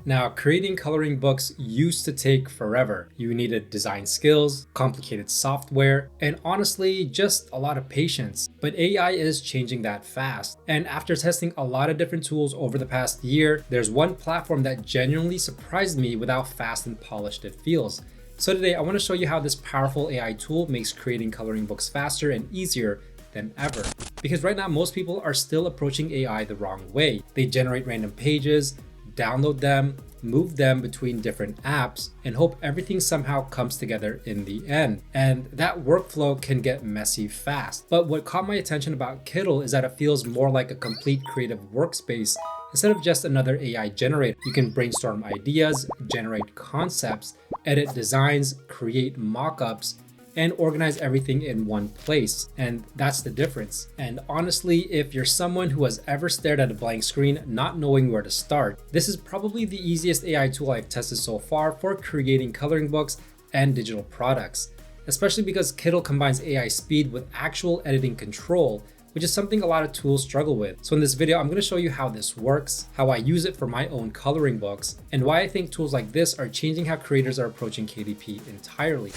Now, creating coloring books used to take forever. You needed design skills, complicated software, and honestly, just a lot of patience. But AI is changing that fast. And after testing a lot of different tools over the past year, there's one platform that genuinely surprised me with how fast and polished it feels. So today, I want to show you how this powerful AI tool makes creating coloring books faster and easier than ever. Because right now, most people are still approaching AI the wrong way. They generate random pages, download them, move them between different apps, and hope everything somehow comes together in the end. And that workflow can get messy fast. But what caught my attention about Kittl is that it feels more like a complete creative workspace instead of just another AI generator. You can brainstorm ideas, generate concepts, edit designs, create mock-ups, and organize everything in one place. And that's the difference. And honestly, if you're someone who has ever stared at a blank screen not knowing where to start, this is probably the easiest AI tool I've tested so far for creating coloring books and digital products, especially because Kittl combines AI speed with actual editing control, which is something a lot of tools struggle with. So in this video, I'm going to show you how this works, how I use it for my own coloring books, and why I think tools like this are changing how creators are approaching KDP entirely.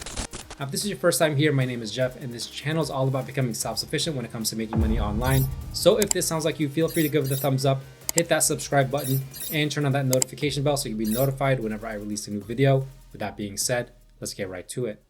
Now, if this is your first time here, my name is Jeff, and this channel is all about becoming self-sufficient when it comes to making money online. So if this sounds like you, feel free to give it a thumbs up, hit that subscribe button, and turn on that notification bell so you can be notified whenever I release a new video. With that being said, let's get right to it.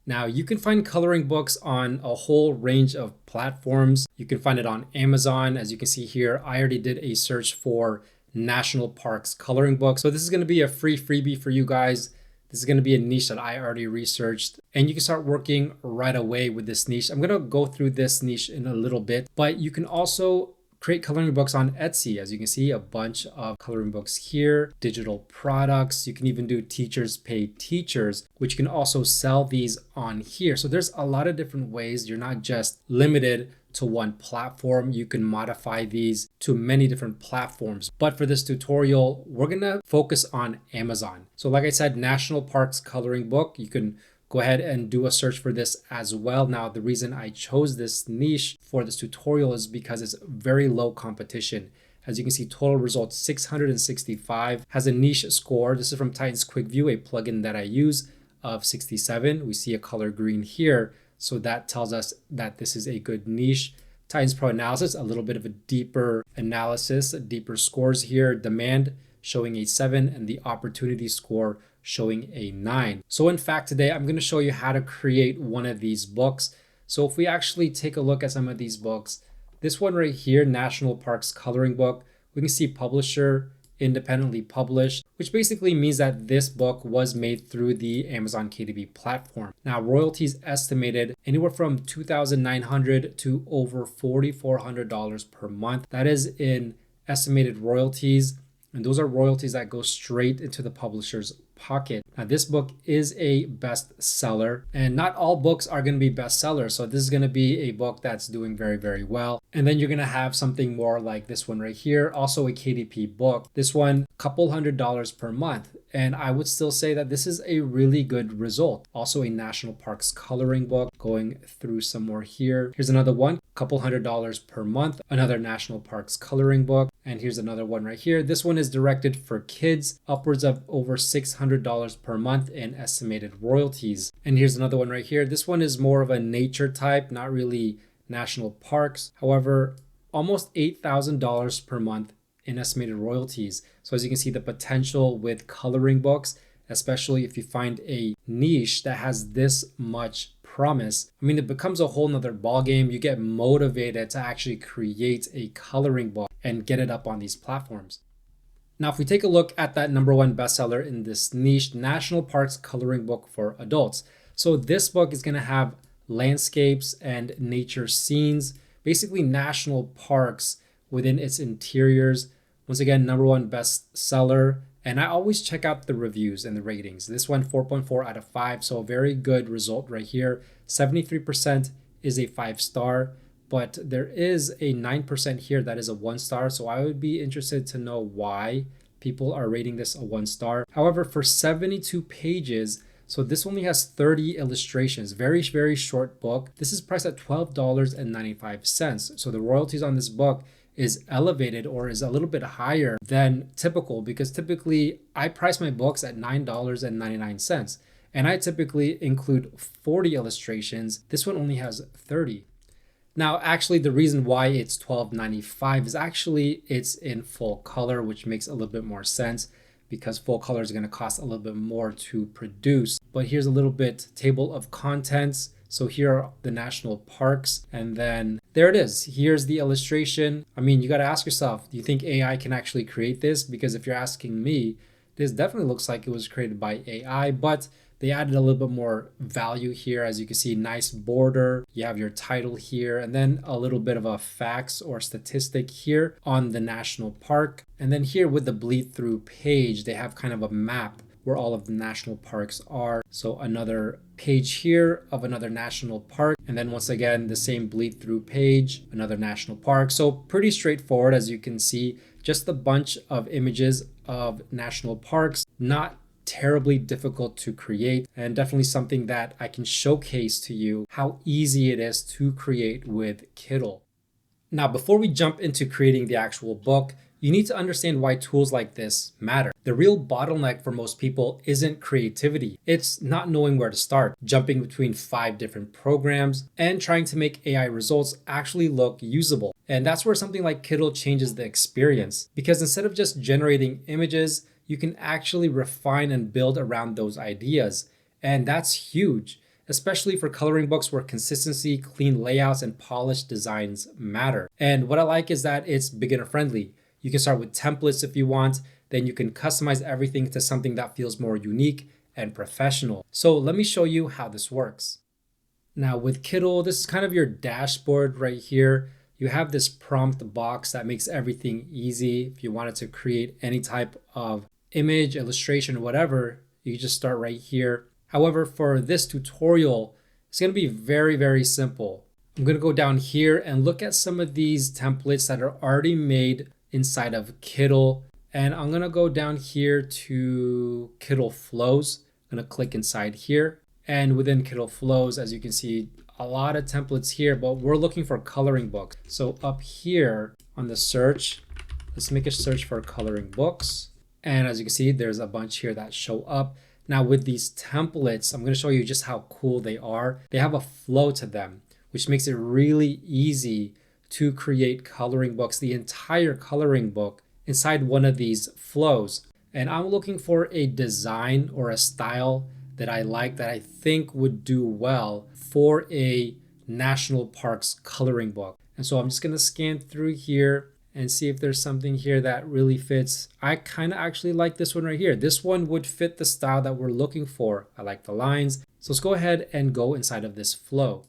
Now, you can find coloring books on a whole range of platforms. You can find it on Amazon. As you can see here, I already did a search for national parks coloring books. So this is going to be a free freebie for you guys. This is going to be a niche that I already researched, and you can start working right away with this niche. I'm going to go through this niche in a little bit, but you can also create coloring books on Etsy. As you can see, a bunch of coloring books here, digital products. You can even do teachers pay teachers, which you can also sell these on here. So there's a lot of different ways. You're not just limited to one platform. You can modify these to many different platforms. But for this tutorial, we're gonna focus on Amazon. So like I said, National Parks Coloring Book, you can go ahead and do a search for this as well. Now, the reason I chose this niche for this tutorial is because it's very low competition. As you can see, total results 665, has a niche score. This is from Titan's Quick View, a plugin that I use, of 67. We see a color green here. So that tells us that this is a good niche. Titans Pro Analysis, a little bit of a deeper analysis, deeper scores here. Demand showing a 7 and the opportunity score showing a 9. So in fact, today I'm going to show you how to create one of these books. So if we actually take a look at some of these books, this one right here, National Parks Coloring Book, we can see publisher, independently published, which basically means that this book was made through the Amazon KDP platform. Now, royalties estimated anywhere from $2,900 to over $4,400 per month. That is in estimated royalties, and those are royalties that go straight into the publisher's pocket. Now, this book is a bestseller, and not all books are going to be bestsellers. So this is going to be a book that's doing very, very well. And then you're going to have something more like this one right here, also a KDP book. This one, couple $100s per month. And I would still say that this is a really good result. Also a National Parks Coloring Book, going through some more here. Here's another one, couple $100s per month, another National Parks Coloring Book. And here's another one right here. This one is directed for kids, upwards of over $600 per month in estimated royalties. And here's another one right here. This one is more of a nature type, not really national parks. However, almost $8,000 per month in estimated royalties. So as you can see, the potential with coloring books, especially if you find a niche that has this much promise, I mean, it becomes a whole nother ballgame. You get motivated to actually create a coloring book and get it up on these platforms. Now, if we take a look at that #1 bestseller in this niche, National Parks Coloring Book for Adults. So this book is going to have landscapes and nature scenes, basically national parks within its interiors. Once again, #1 bestseller. And I always check out the reviews and the ratings. This one, 4.4 out of 5. So a very good result right here. 73% is a 5-star, but there is a 9% here that is a 1-star. So I would be interested to know why people are rating this a 1-star. However, for 72 pages, so this only has 30 illustrations, very, very short book. This is priced at $12.95. So the royalties on this book is elevated or is a little bit higher than typical, because typically I price my books at $9.99 and I typically include 40 illustrations. This one only has 30. Now, actually, the reason why it's $12.95 is actually it's in full color, which makes a little bit more sense because full color is going to cost a little bit more to produce. But here's a little bit table of contents. So here are the national parks, and then there it is. Here's the illustration. I mean, you got to ask yourself, do you think AI can actually create this? Because if you're asking me, this definitely looks like it was created by AI, but they added a little bit more value here. As you can see, nice border. You have your title here, and then a little bit of a facts or statistic here on the national park. And then here with the bleed through page, they have kind of a map where all of the national parks are. So another page here of another national park. And then once again, the same bleed through page, another national park. So pretty straightforward, as you can see, just a bunch of images of national parks, not terribly difficult to create, and definitely something that I can showcase to you how easy it is to create with Kittl. Now, before we jump into creating the actual book, you need to understand why tools like this matter. The real bottleneck for most people isn't creativity. It's not knowing where to start, jumping between 5 different programs, and trying to make AI results actually look usable. And that's where something like Kittl changes the experience, because instead of just generating images, you can actually refine and build around those ideas. And that's huge, especially for coloring books where consistency, clean layouts, and polished designs matter. And what I like is that it's beginner friendly. You can start with templates if you want, then you can customize everything to something that feels more unique and professional. So let me show you how this works. Now with Kittl, this is kind of your dashboard right here. You have this prompt box that makes everything easy. If you wanted to create any type of image, illustration, whatever, you just start right here. However, for this tutorial, it's going to be very, very simple. I'm going to go down here and look at some of these templates that are already made inside of Kittl. And I'm going to go down here to Kittl Flows. I'm going to click inside here. And within Kittl Flows, as you can see, a lot of templates here, but we're looking for coloring books. So up here on the search, let's make a search for coloring books. And as you can see, there's a bunch here that show up. Now with these templates, I'm going to show you just how cool they are. They have a flow to them, which makes it really easy to create coloring books, the entire coloring book inside one of these flows. And I'm looking for a design or a style that I like, that I think would do well for a national parks coloring book. And so I'm just going to scan through here and see if there's something here that really fits. I kind of actually like this one right here. This one would fit the style that we're looking for. I like the lines. So let's go ahead and go inside of this flow.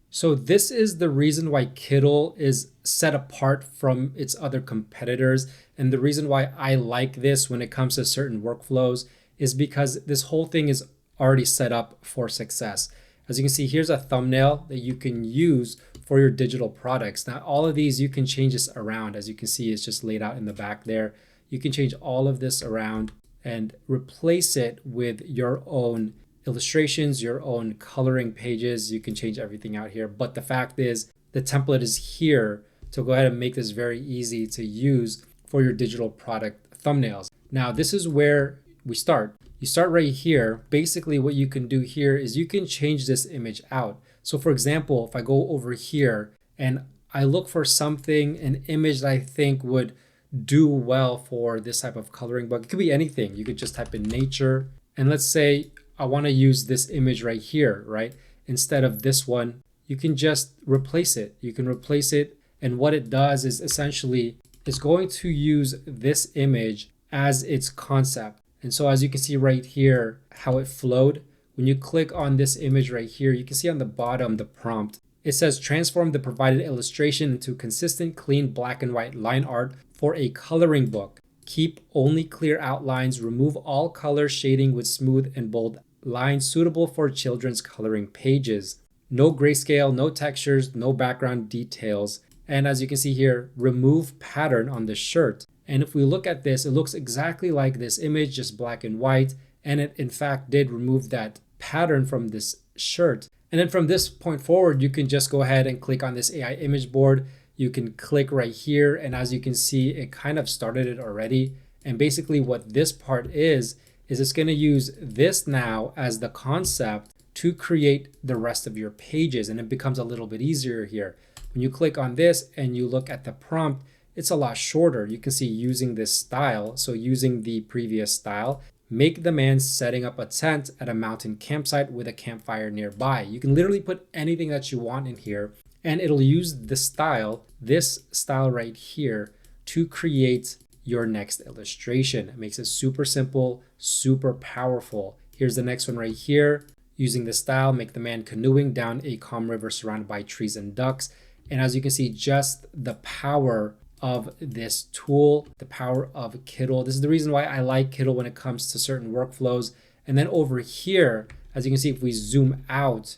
So this is the reason why Kittl is set apart from its other competitors. And the reason why I like this when it comes to certain workflows is because this whole thing is already set up for success. As you can see, here's a thumbnail that you can use for your digital products. Now, all of these, you can change this around. As you can see, it's just laid out in the back there. You can change all of this around and replace it with your own illustrations, your own coloring pages. You can change everything out here. But the fact is, the template is here to go ahead and make this very easy to use for your digital product thumbnails. Now, this is where we start. You start right here. Basically, what you can do here is you can change this image out. So for example, if I go over here and I look for something, an image that I think would do well for this type of coloring book, it could be anything. You could just type in nature. And let's say I want to use this image right here, right? Instead of this one, you can just replace it. You can replace it. And what it does is essentially it's going to use this image as its concept. And so as you can see right here, how it flowed, when you click on this image right here, you can see on the bottom, the prompt, it says transform the provided illustration into consistent, clean black and white line art for a coloring book. Keep only clear outlines, remove all color shading with smooth and bold lines suitable for children's coloring pages. No grayscale, no textures, no background details. And as you can see here, remove pattern on the shirt. And if we look at this, it looks exactly like this image, just black and white. And it in fact did remove that pattern from this shirt. And then from this point forward, you can just go ahead and click on this AI image board. you can click right here, and as you can see, it kind of started it already. And basically what this part is it's going to use this now as the concept to create the rest of your pages, and it becomes a little bit easier here. When you click on this and you look at the prompt, it's a lot shorter. You can see using this style, so using the previous style, make the man setting up a tent at a mountain campsite with a campfire nearby. You can literally put anything that you want in here, and it'll use the style, this style right here, to create your next illustration. It makes it super simple, super powerful. Here's the next one right here. Using the style, make the man canoeing down a calm river surrounded by trees and ducks. And as you can see, just the power of this tool, the power of Kittl. This is the reason why I like Kittl when it comes to certain workflows. And then over here, as you can see, if we zoom out,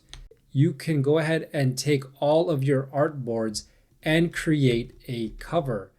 you can go ahead and take all of your artboards and create a cover.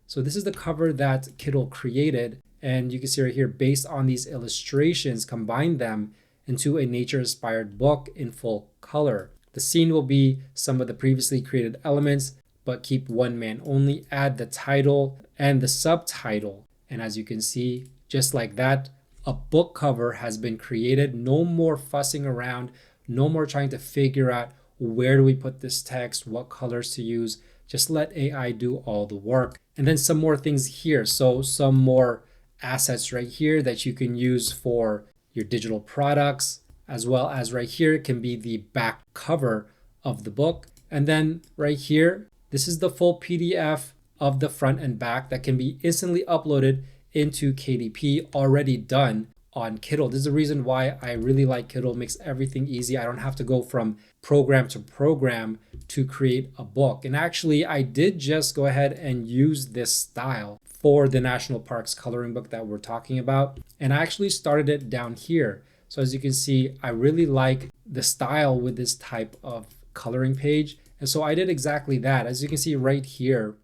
So this is the cover that Kittl created. And you can see right here, based on these illustrations, combine them into a nature-inspired book in full color. The scene will be some of the previously created elements, but keep one man only. Add the title and the subtitle. And as you can see, just like that, a book cover has been created. No more fussing around, no more trying to figure out where do we put this text, what colors to use. Just let AI do all the work. And then some more things here. So some more assets right here that you can use for your digital products, as well as right here, it can be the back cover of the book. And then right here, this is the full PDF of the front and back that can be instantly uploaded into KDP, already done on Kittl. This is the reason why I really like Kittl. It makes everything easy. I don't have to go from program to program to create a book. And actually, I did just go ahead and use this style for the National Parks coloring book that we're talking about. And I actually started it down here. So as you can see, I really like the style with this type of coloring page. And so I did exactly that. As you can see right here,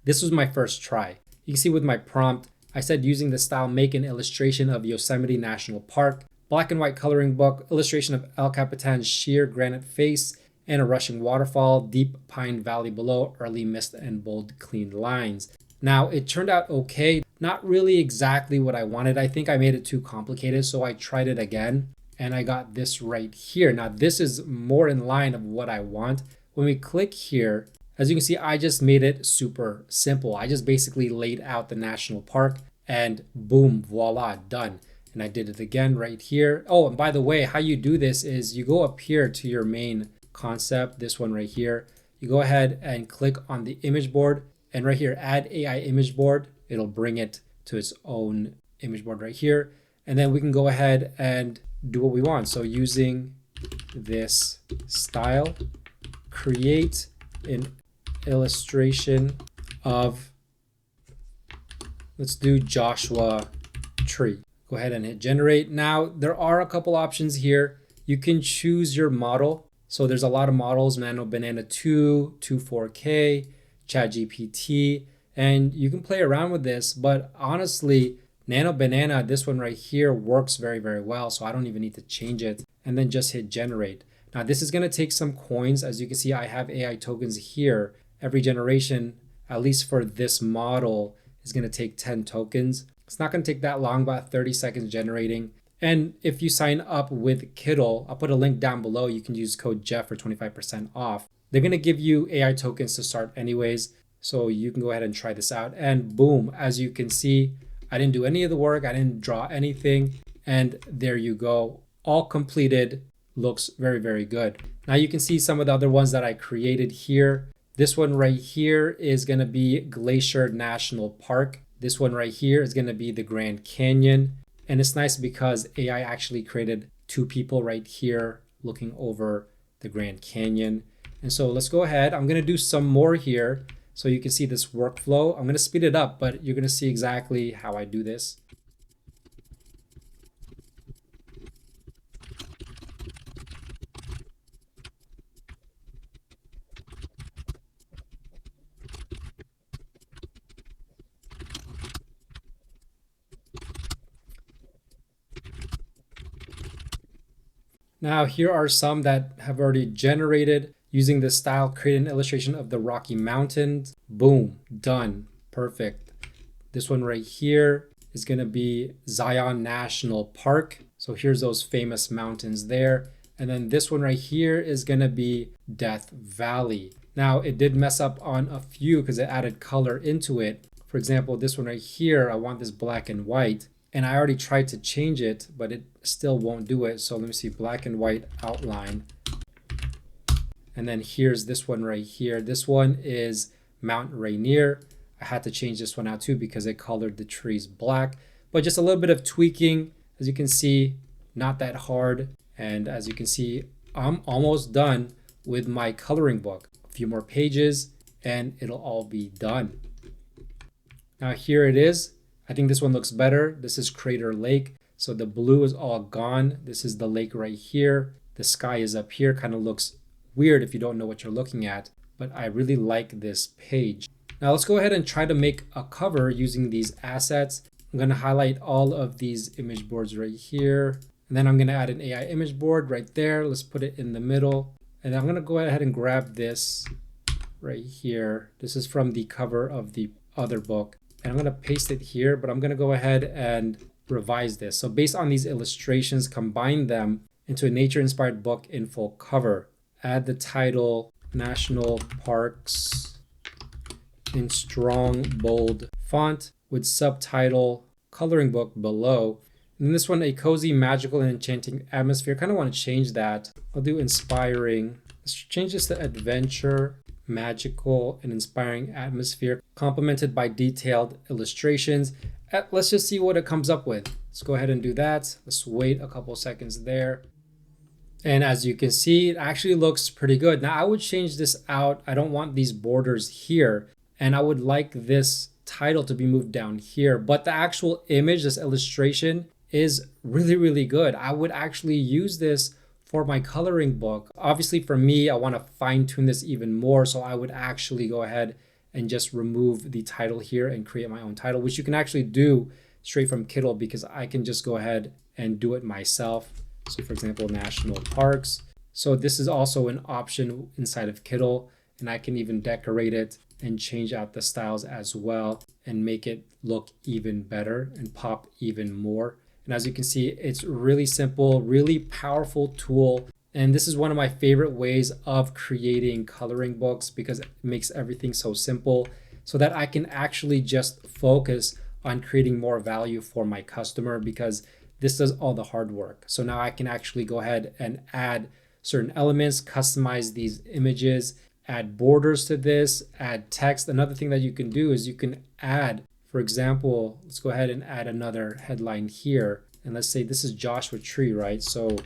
this was my first try. You can see with my prompt, I said using the style, make an illustration of Yosemite National Park, black and white coloring book, illustration of El Capitan's sheer granite face and a rushing waterfall, deep pine valley below, early mist and bold clean lines. Now it turned out okay, not really exactly what I wanted. I think I made it too complicated, so I tried it again and I got this right here. Now this is more in line of what I want. When we click here, as you can see, I just made it super simple. I just basically laid out the national park and boom, voila, done. And I did it again right here. Oh, and by the way, how you do this is you go up here to your main concept, this one right here. You go ahead and click on the image board, and right here, add AI image board. It'll bring it to its own image board right here. And then we can go ahead and do what we want. So using this style, create an illustration of, let's do Joshua Tree. Go ahead and hit generate. Now there are a couple options here. You can choose your model. So there's a lot of models, Nano Banana 2, 24K, ChatGPT, and you can play around with this, but honestly, Nano Banana, this one right here, works very, very well, so I don't even need to change it, and then just hit generate. Now this is gonna take some coins. As you can see, I have AI tokens here. Every generation, at least for this model, is gonna take 10 tokens. It's not gonna take that long, about 30 seconds generating. And if you sign up with Kittl, I'll put a link down below. You can use code Jeff for 25% off. They're gonna give you AI tokens to start anyways, so you can go ahead and try this out. And boom, as you can see, I didn't do any of the work, I didn't draw anything, and there you go. All completed, looks very, very good. Now you can see some of the other ones that I created here. This one right here is gonna be Glacier National Park. This one right here is gonna be the Grand Canyon. And it's nice because AI actually created two people right here looking over the Grand Canyon. And so let's go ahead. I'm gonna do some more here so you can see this workflow. I'm gonna speed it up, but you're gonna see exactly how I do this. Now here are some that have already generated. Using this style, create an illustration of the Rocky Mountains. Boom, done, perfect. This one right here is gonna be Zion National Park. So here's those famous mountains there. And then this one right here is gonna be Death Valley. Now it did mess up on a few because it added color into it. For example, this one right here, I want this black and white. And I already tried to change it, but it still won't do it. So let me see, black and white outline. And then here's this one right here. This one is Mount Rainier. I had to change this one out too because it colored the trees black, but just a little bit of tweaking. As you can see, not that hard. And as you can see, I'm almost done with my coloring book. A few more pages and it'll all be done. Now here it is. I think this one looks better. This is Crater Lake. So the blue is all gone. This is the lake right here. The sky is up here. Kind of looks weird if you don't know what you're looking at, but I really like this page. Now let's go ahead and try to make a cover using these assets. I'm going to highlight all of these image boards right here. And then I'm going to add an AI image board right there. Let's put it in the middle. And I'm going to go ahead and grab this right here. This is from the cover of the other book. And I'm going to paste it here, but I'm going to go ahead and revise this. So based on these illustrations, combine them into a nature-inspired book in full cover. Add the title, National Parks, in strong, bold font with subtitle, coloring book below. And this one, a cozy, magical, and enchanting atmosphere. Kind of want to change that. I'll do inspiring. Let's change this to adventure, magical, and inspiring atmosphere, complemented by detailed illustrations. Let's just see what it comes up with. Let's go ahead and do that. Let's wait a couple seconds there. And as you can see, it actually looks pretty good. Now I would change this out. I don't want these borders here. And I would like this title to be moved down here. But the actual image, this illustration, is really, really good. I would actually use this for my coloring book. Obviously for me, I want to fine tune this even more. So I would actually go ahead and just remove the title here and create my own title, which you can actually do straight from Kittl because I can just go ahead and do it myself. So for example, national parks. So this is also an option inside of Kittl, and I can even decorate it and change out the styles as well and make it look even better and pop even more. And as you can see, it's really simple, really powerful tool. And this is one of my favorite ways of creating coloring books because it makes everything so simple so that I can actually just focus on creating more value for my customer because this does all the hard work. So now I can actually go ahead and add certain elements, customize these images, add borders to this, add text. Another thing that you can do is you can add, for example, let's go ahead and add another headline here. And let's say this is Joshua Tree, right? So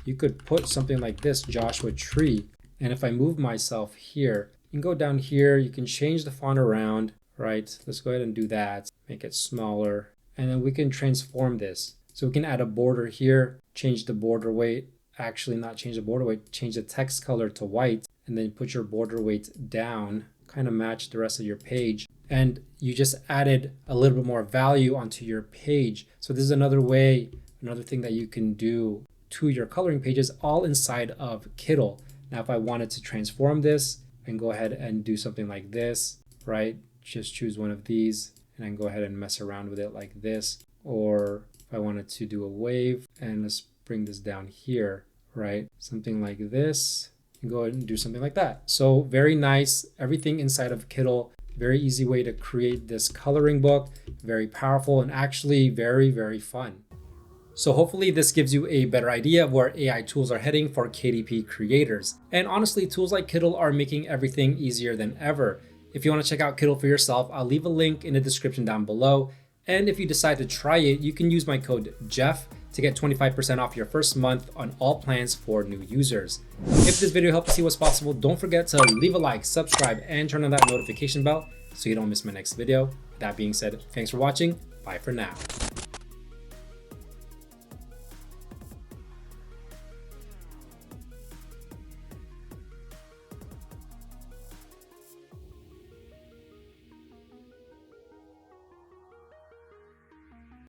you could put something like this, Joshua Tree. And if I move myself here, you can go down here, you can change the font around, right? Let's go ahead and do that, make it smaller. And then we can transform this. So we can add a border here, change the border weight, actually not change the border weight, change the text color to white, and then put your border weight down, kind of match the rest of your page. And you just added a little bit more value onto your page. So this is another way, another thing that you can do to your coloring pages all inside of Kittl. Now, if I wanted to transform this, I can go ahead and do something like this, right? Just choose one of these and I can go ahead and mess around with it like this. Or if I wanted to do a wave, and let's bring this down here, right? Something like this, and go ahead and do something like that. So very nice, everything inside of Kittl, very easy way to create this coloring book, very powerful and actually very, very fun. So hopefully this gives you a better idea of where AI tools are heading for KDP creators. And honestly, tools like Kittl are making everything easier than ever. If you want to check out Kittl for yourself, I'll leave a link in the description down below. And if you decide to try it, you can use my code Jeff to get 25% off your first month on all plans for new users. If this video helped you see what's possible, don't forget to leave a like, subscribe, and turn on that notification bell so you don't miss my next video. That being said, thanks for watching. Bye for now.